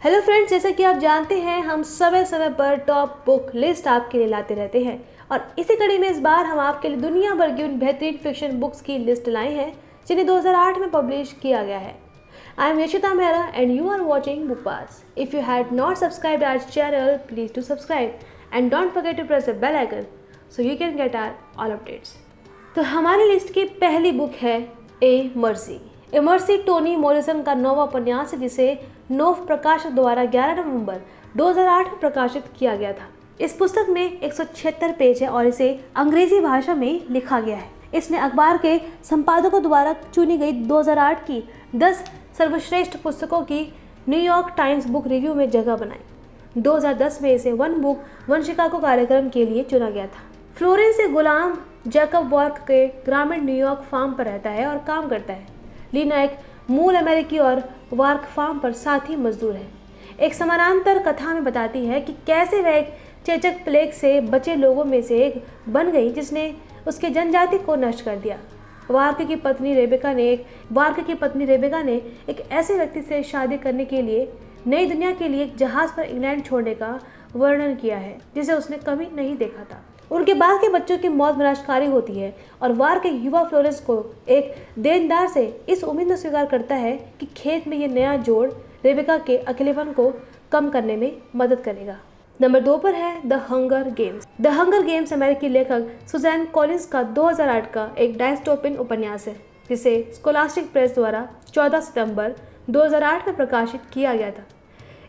Hello friends, जैसा कि आप जानते हैं हम समय समय पर टॉप बुक लिस्ट आपके लिए लाते रहते हैं और इसी कड़ी में इस बार हम आपके लिए दुनिया भर की उन बेहतरीन फिक्शन बुक्स की लिस्ट लाए हैं जिन्हें 2008 में पब्लिश किया गया है। I am Yashita Mehra and you are watching book pass. If you had not subscribed our channel, please to subscribe and don't forget to press the bell icon so you can get our all updates. तो हमारी list की पहली book है a mercy. A mercy Toni Morrison का नौवां उपन्यास है जिसे नोव प्रकाशक द्वारा 11 नवंबर 2008 में प्रकाशित किया गया था। इस पुस्तक में 176 पेज है और इसे अंग्रेजी भाषा में लिखा गया है। इसने अखबार के संपादकों द्वारा चुनी गई 2008 की 10 सर्वश्रेष्ठ पुस्तकों की न्यूयॉर्क टाइम्स बुक रिव्यू में जगह बनाई। 2010 में इसे वन बुक वन शिकागो कार्यक्रम के लिए चुना गया था। फ्लोरेंस से गुलाम जैकब वर्क के ग्रामीण न्यूयॉर्क फार्म पर रहता है और काम करता है। लीना एक मूल अमेरिकी और वार्क फार्म पर साथी मजदूर है। एक समानांतर कथा में बताती है कि कैसे वह एक चेचक प्लेग से बचे लोगों में से एक बन गई जिसने उसके जनजाति को नष्ट कर दिया। वार्क की पत्नी रेबेका ने एक ऐसे व्यक्ति से शादी करने के लिए नई दुनिया के लिए एक जहाज पर इंग्लैंड छोड़ने का वर्णन किया है जिसे उसने कभी नहीं देखा था। उनके बाद के बच्चों की मौत विनाशकारी होती है और वार के युवा फ्लोरेंस को एक देनदार से इस उम्मीद में स्वीकार करता है कि खेत में ये नया जोड़ रेबेका के अकेलेपन को कम करने में मदद करेगा। नंबर 2 पर है the hunger games. The hunger games अमेरिकी लेखक सुजैन कॉलिंस का 2008 का एक डायस्टोपियन उपन्यास है जिसे स्कोलास्टिक प्रेस द्वारा 14 सितंबर 2008 में प्रकाशित किया गया था।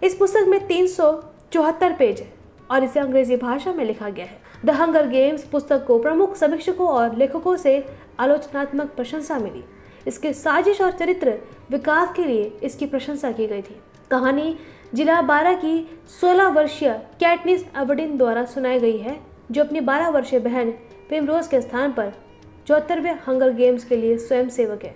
इस पुस्तक में 374 पेज है और इसे अंग्रेजी भाषा में लिखा गया है। द हंगर गेम्स पुस्तक को प्रमुख समीक्षकों और लेखकों से आलोचनात्मक प्रशंसा मिली। इसके साजिश और चरित्र विकास के लिए इसकी प्रशंसा की गई थी। कहानी जिला 12 की 16 वर्षीय कैटनिस अबरडीन द्वारा सुनाई गई है जो अपनी 12 वर्षीय बहन प्रिमरोज के स्थान पर 74वें हंगर गेम्स के लिए स्वयं सेवक है।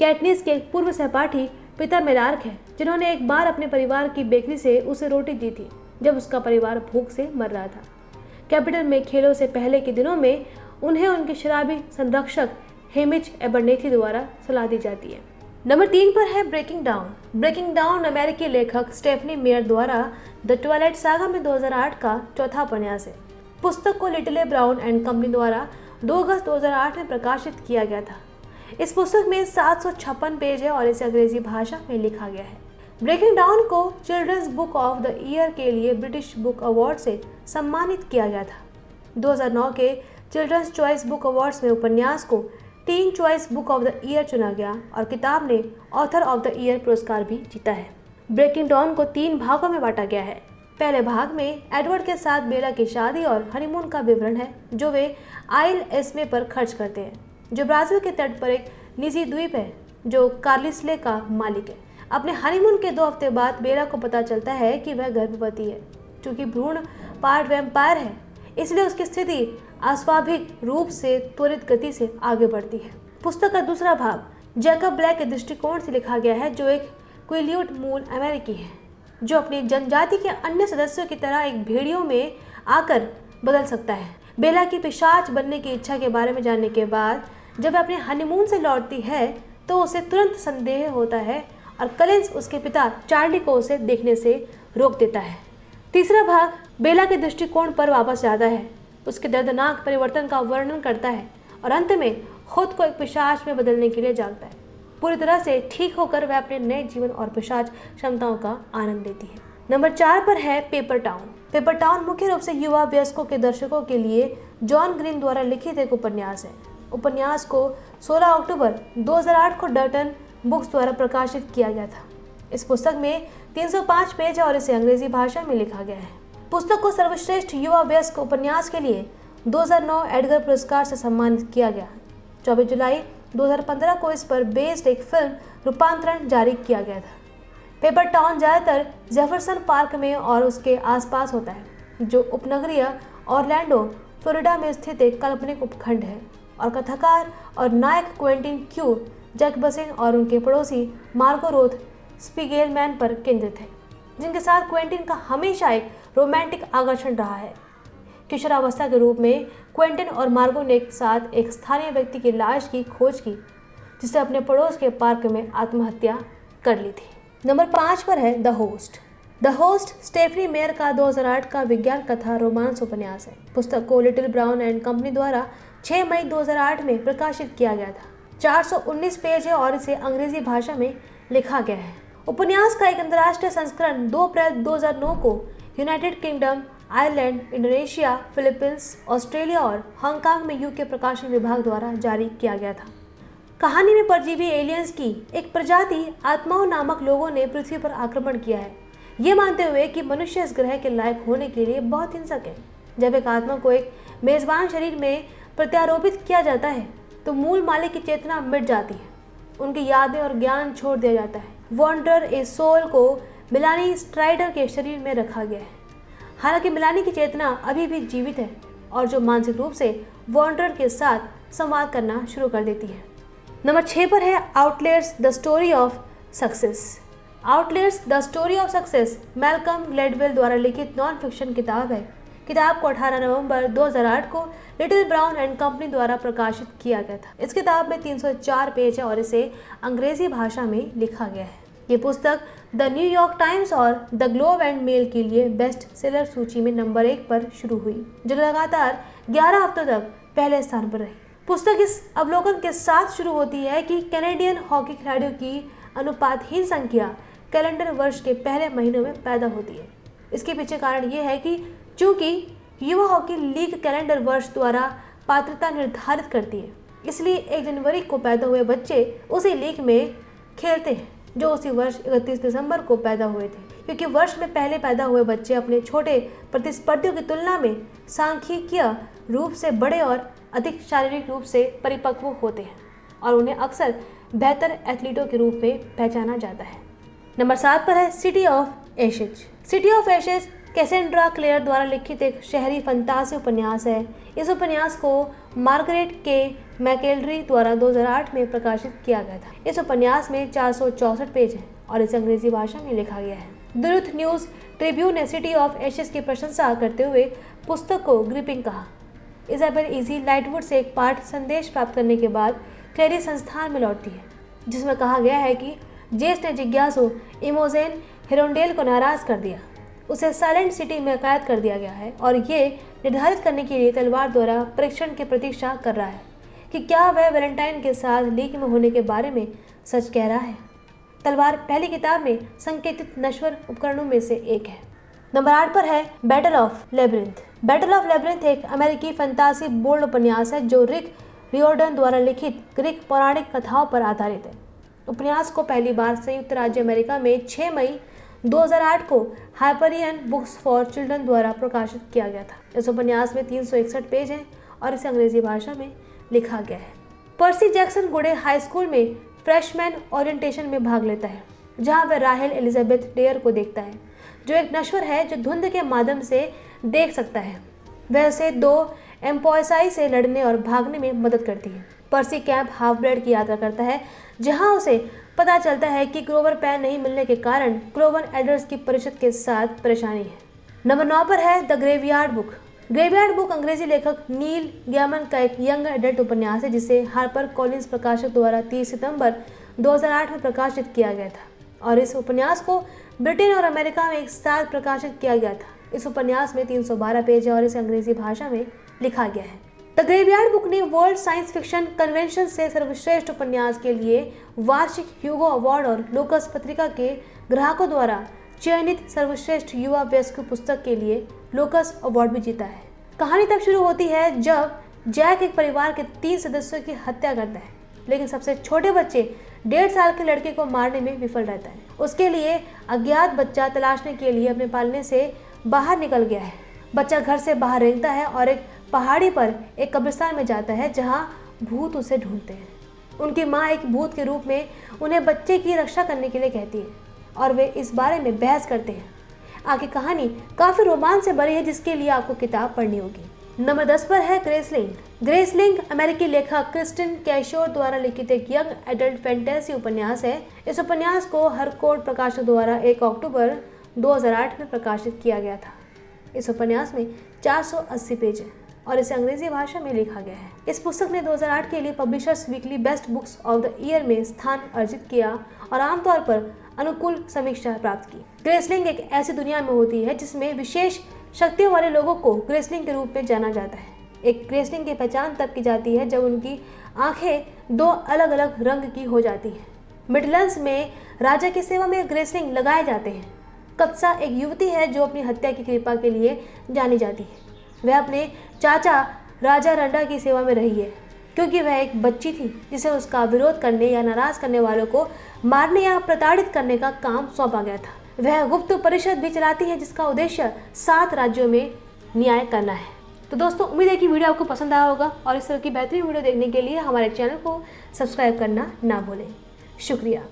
कैटनिस के एक पूर्व सहपाठी पिता मेलार्क है जिन्होंने एक बार अपने परिवार की बेकरी से उसे रोटी दी थी जब उसका परिवार भूख से मर रहा था। कैपिटल में खेलों से पहले के दिनों में उन्हें उनके शराबी संरक्षक हेमिच एबरनेथी द्वारा सलाह दी जाती है। नंबर 3 पर है ब्रेकिंग डाउन। ब्रेकिंग डाउन अमेरिकी लेखक स्टेफनी मेयर द्वारा द ट्वाइलाइट सागा में 2008 का चौथा उपन्यास है। पुस्तक को लिटिल ब्राउन एंड कंपनी द्वारा 2 अगस्त 2008 में प्रकाशित किया गया था। इस पुस्तक में 756 पेज है और इसे अंग्रेजी भाषा में लिखा गया है। ब्रेकिंग डाउन को children's book of the year के लिए ब्रिटिश बुक अवार्ड से सम्मानित किया गया था। 2009 के चिल्ड्रंस चॉइस बुक अवार्ड्स में उपन्यास को tin choice book of the year चुना गया और किताब ने ऑथर ऑफ द ईयर पुरस्कार भी जीता है। ब्रेकिंग डाउन को 3 भागों में बांटा गया है। पहले भाग में एडवर्ड के साथ बेला की शादी और हनीमून का विवरण है जो वे आइल एस्मे पर खर्च करते हैं जो ब्राजील के तट पर एक निजी द्वीप है जो कार्लिस्ले का मालिक है। अपने हनीमून के 2 हफ्ते बाद बेला को पता चलता है कि वह गर्भवती है। चूंकि भ्रूण पार्ट वैम्पायर है इसलिए उसकी स्थिति अस्वाभाविक रूप से त्वरित गति से आगे बढ़ती है। पुस्तक का दूसरा भाग जैकब ब्लैक के दृष्टिकोण से लिखा गया है जो एक क्विल्यूट मूल अमेरिकी है जो अपनी जनजाति के अन्य सदस्यों की तरह एक भेड़ियों में आकर बदल सकता है। बेला की पिशाच बनने की इच्छा के बारे में जानने के बाद जब वह अपने हनीमून से लौटती है तो उसे तुरंत संदेह होता है और कलिंस उसके पिता चार्ली को उसे देखने से रोक देता है। तीसरा भाग बेला के दृष्टिकोण पर वापस जाता है, उसके दर्दनाक परिवर्तन का वर्णन करता है और अंत में खुद को एक पिशाच में बदलने के लिए जागता है। पूरी तरह से ठीक होकर वह अपने नए जीवन और पिशाच क्षमताओं का आनंद लेती है। नंबर 4 पर है पेपर टाउन। पेपर टाउन मुख्य रूप से युवा वयस्कों के दर्शकों के लिए जॉन ग्रीन द्वारा लिखित एक उपन्यास है। उपन्यास को 16 अक्टूबर 2008 को डर्टन बुक्स द्वारा प्रकाशित किया गया था। इस पुस्तक में 305 पेज है और इसे अंग्रेजी भाषा में लिखा गया है। पुस्तक को सर्वश्रेष्ठ युवा वयस्क उपन्यास के लिए 2009 एडगर पुरस्कार से सम्मानित किया गया। 24 जुलाई 2015 को इस पर बेस्ड एक फिल्म रूपांतरण जारी किया गया था। पेपर टाउन ज़्यादातर जेफरसन पार्क में और उसके आसपास होता है जो उपनगरीय ऑरलैंडो फ्लोरिडा में स्थित एक काल्पनिक उपखंड है और कथाकार और नायक क्वेंटिन क्यू जैक बसिन और उनके पड़ोसी मार्गो रोथ स्पीगेलमैन पर केंद्रित है जिनके साथ क्वेंटिन का हमेशा एक रोमांटिक आकर्षण रहा है। किशोरावस्था के रूप में क्वेंटिन और मार्गो ने एक साथ एक स्थानीय व्यक्ति की लाश की खोज की जिसने अपने पड़ोस के पार्क में आत्महत्या कर ली थी। नंबर 5 पर है the host. The host Stephenie Meyer का 2008 का विज्ञान कथा रोमांस उपन्यास है। पुस्तक को लिटिल ब्राउन एंड कंपनी द्वारा 6 मई 2008 में प्रकाशित किया गया था। 419 पेज है और इसे अंग्रेजी भाषा में लिखा गया है। उपन्यास का एक अंतर्राष्ट्रीय संस्करण 2 अप्रैल 2009 को United kingdom, Ireland, Indonesia, Philippines, Australia और हांगकांग में यूके प्रकाशन विभाग द्वारा जारी किया गया था। कहानी में परजीवी एलियंस की एक प्रजाति आत्माओं नामक लोगों ने पृथ्वी पर आक्रमण किया है, ये मानते हुए कि मनुष्य इस ग्रह के लायक होने के लिए बहुत हिंसक है। जब एक आत्मा को एक मेजबान शरीर में प्रत्यारोपित किया जाता है तो मूल मालिक की चेतना मिट जाती है, उनकी यादें और ज्ञान छोड़ दिया जाता है। वॉन्डरर ए सोल को मिलानी स्ट्राइडर के शरीर में रखा गया है। हालांकि मिलानी की चेतना अभी भी जीवित है और जो मानसिक रूप से वॉन्डरर के साथ संवाद करना शुरू कर देती है। नंबर 6 पर है outliers the story of success. Outliers the story of success Malcolm Gladwell द्वारा लिखित नॉन फिक्शन किताब है। किताब को 18 नवंबर 2008 को लिटिल ब्राउन एंड कंपनी द्वारा प्रकाशित किया गया था। इस किताब में 304 पेज है और इसे अंग्रेजी भाषा में लिखा गया है। ये पुस्तक द न्यूयॉर्क टाइम्स और द ग्लोब एंड मेल के लिए बेस्ट सेलर सूची में नंबर 1 पर शुरू हुई, जो लगातार 11 हफ्तों तक पहले स्थान पर रही। पुस्तक इस अवलोकन के साथ शुरू होती है कि कैनेडियन हॉकी खिलाड़ियों की अनुपातहीन संख्या कैलेंडर वर्ष के पहले महीनों में पैदा होती है। इसके पीछे कारण ये है कि चूंकि युवा हॉकी लीग कैलेंडर वर्ष द्वारा पात्रता निर्धारित करती है, इसलिए 1 जनवरी को पैदा हुए बच्चे उसी लीग में खेलते हैं जो उसी वर्ष 31 दिसंबर को पैदा हुए थे, क्योंकि वर्ष में पहले पैदा हुए बच्चे अपने छोटे प्रतिस्पर्धियों की तुलना में सांख्यिकीय रूप से बड़े और अधिक शारीरिक रूप से परिपक्व होते हैं और उन्हें अक्सर बेहतर एथलीटों के रूप में पहचाना जाता है। नंबर 7 पर है city of ashes. City of ashes Cassandra Clare द्वारा लिखित एक शहरी फंतासी उपन्यास है। इस उपन्यास को मार्गरेट के मैकेलरी द्वारा 2008 में प्रकाशित किया गया था। इस उपन्यास में 464 पेज हैं और इसे अंग्रेजी भाषा में लिखा गया है। द यूथ न्यूज़ ट्रिब्यून ने सिटी ऑफ एशेज की प्रशंसा करते हुए पुस्तक को ग्रिपिंग कहा। इजाबेल इजी लाइटवुड से एक पाठ संदेश प्राप्त करने के बाद क्लेरी संस्थान में लौटती है, जिसमें कहा गया है कि जेस ने जिज्ञासु इमोजेन हिरोंडेल को नाराज कर दिया। उसे साइलेंट सिटी में कैद कर दिया गया है और ये निर्धारित करने के लिए तलवार द्वारा परीक्षण की प्रतीक्षा कर रहा है कि क्या वह वैलेंटाइन के साथ लीग में होने के बारे में सच कह रहा है। तलवार पहली किताब में संकेतित नश्वर उपकरणों में से एक है। नंबर 8 पर है battle of labyrinth. Battle of labyrinth एक अमेरिकी फंतासी बोल्ड उपन्यास है जो रिक रियोर्डन द्वारा लिखित ग्रीक पौराणिक कथाओं पर आधारित है। उपन्यास को पहली बार संयुक्त राज्य अमेरिका में 6 मई 2008 को हाइपरियन बुक्स फॉर चिल्ड्रन द्वारा प्रकाशित किया गया था। इस उपन्यास में 361 पेज हैं और इसे अंग्रेजी भाषा में लिखा गया है। पर्सी जैक्सन गुडे हाई स्कूल में फ्रेशमैन ओरिएंटेशन में भाग लेता है, जहां वह राहेल एलिजाबेथ डेयर को देखता है, जो एक नश्वर है जो धुंध के माध्यम से देख सकता है। वह उसे 2 एम्पॉयसाई से लड़ने और भागने में मदद करती है। पर्सी कैंप हाफ ब्रेड की यात्रा करता है, जहां उसे पता चलता है कि क्लोवर पैन नहीं मिलने के कारण क्लोवन एडर्स की परिषद के साथ परेशानी है। नंबर 9 पर है the graveyard book. Graveyard book अंग्रेजी लेखक नील गैमन का एक यंग एडल्ट उपन्यास है, जिसे हार्पर कॉलिंस प्रकाशक द्वारा 30 सितंबर 2008 में प्रकाशित किया गया था और इस उपन्यास को ब्रिटेन और अमेरिका में एक साथ प्रकाशित किया गया था। इस उपन्यास में 312 पेज है और इसे अंग्रेजी भाषा में लिखा गया है। द ग्रेवयार्ड बुक ने वर्ल्ड साइंस फिक्शन कन्वेंशन से सर्वश्रेष्ठ उपन्यास के लिए वार्षिक ह्यूगो अवार्ड और लोकस पत्रिका के ग्राहकों द्वारा चयनित सर्वश्रेष्ठ युवा वयस्क पुस्तक के लिए लोकस अवार्ड भी जीता है। कहानी तब शुरू होती है जब जैक एक परिवार के 3 सदस्यों की हत्या करता है, लेकिन सबसे छोटे बच्चे 1.5 साल के लड़के को मारने में विफल रहता है। उसके लिए अज्ञात बच्चा तलाशने के लिए अपने पालने से बाहर निकल गया है। बच्चा घर से बाहर रेंगता है और एक पहाड़ी पर एक कब्रिस्तान में जाता है, जहां भूत उसे ढूंढते हैं। उनकी माँ एक भूत के रूप में उन्हें बच्चे की रक्षा करने के लिए कहती है और वे इस बारे में बहस करते हैं। आगे कहानी काफ़ी रोमांच से भरी है, जिसके लिए आपको किताब पढ़नी होगी। नंबर 10 पर है ग्रेसलिंग। ग्रेसलिंग अमेरिकी लेखक क्रिस्टिन कैशोर द्वारा लिखित एक यंग एडल्ट फैंटेसी उपन्यास है। इस उपन्यास को हरकोर्ट प्रकाशक द्वारा 1 अक्टूबर 2008 में प्रकाशित किया गया था। इस उपन्यास में 480 पेज हैं और इसे अंग्रेजी भाषा में लिखा गया है। इस पुस्तक ने 2008 के लिए publishers weekly best books of the year में स्थान अर्जित किया और आमतौर पर अनुकूल समीक्षा प्राप्त की। ग्रेसलिंग एक ऐसी दुनिया में होती है जिसमें विशेष शक्तियों वाले लोगों को ग्रेसलिंग के रूप में जाना जाता है। एक ग्रेसलिंग की पहचान तब की जाती है जब उनकी आंखें 2 अलग अलग रंग की हो जाती हैं। मिडलैंड्स में राजा की सेवा में ग्रेसलिंग लगाए जाते हैं। कत्सा एक युवती है जो अपनी हत्या की कृपा के लिए जानी जाती है। वह अपने चाचा राजा रंडा की सेवा में रही है क्योंकि वह एक बच्ची थी जिसे उसका विरोध करने या नाराज करने वालों को मारने या प्रताड़ित करने का काम सौंपा गया था। वह गुप्त परिषद भी चलाती है जिसका उद्देश्य 7 राज्यों में न्याय करना है। तो दोस्तों, उम्मीद है कि वीडियो आपको पसंद आया होगा और इस तरह की बेहतरीन वीडियो देखने के लिए हमारे चैनल को सब्सक्राइब करना ना भूलें। शुक्रिया।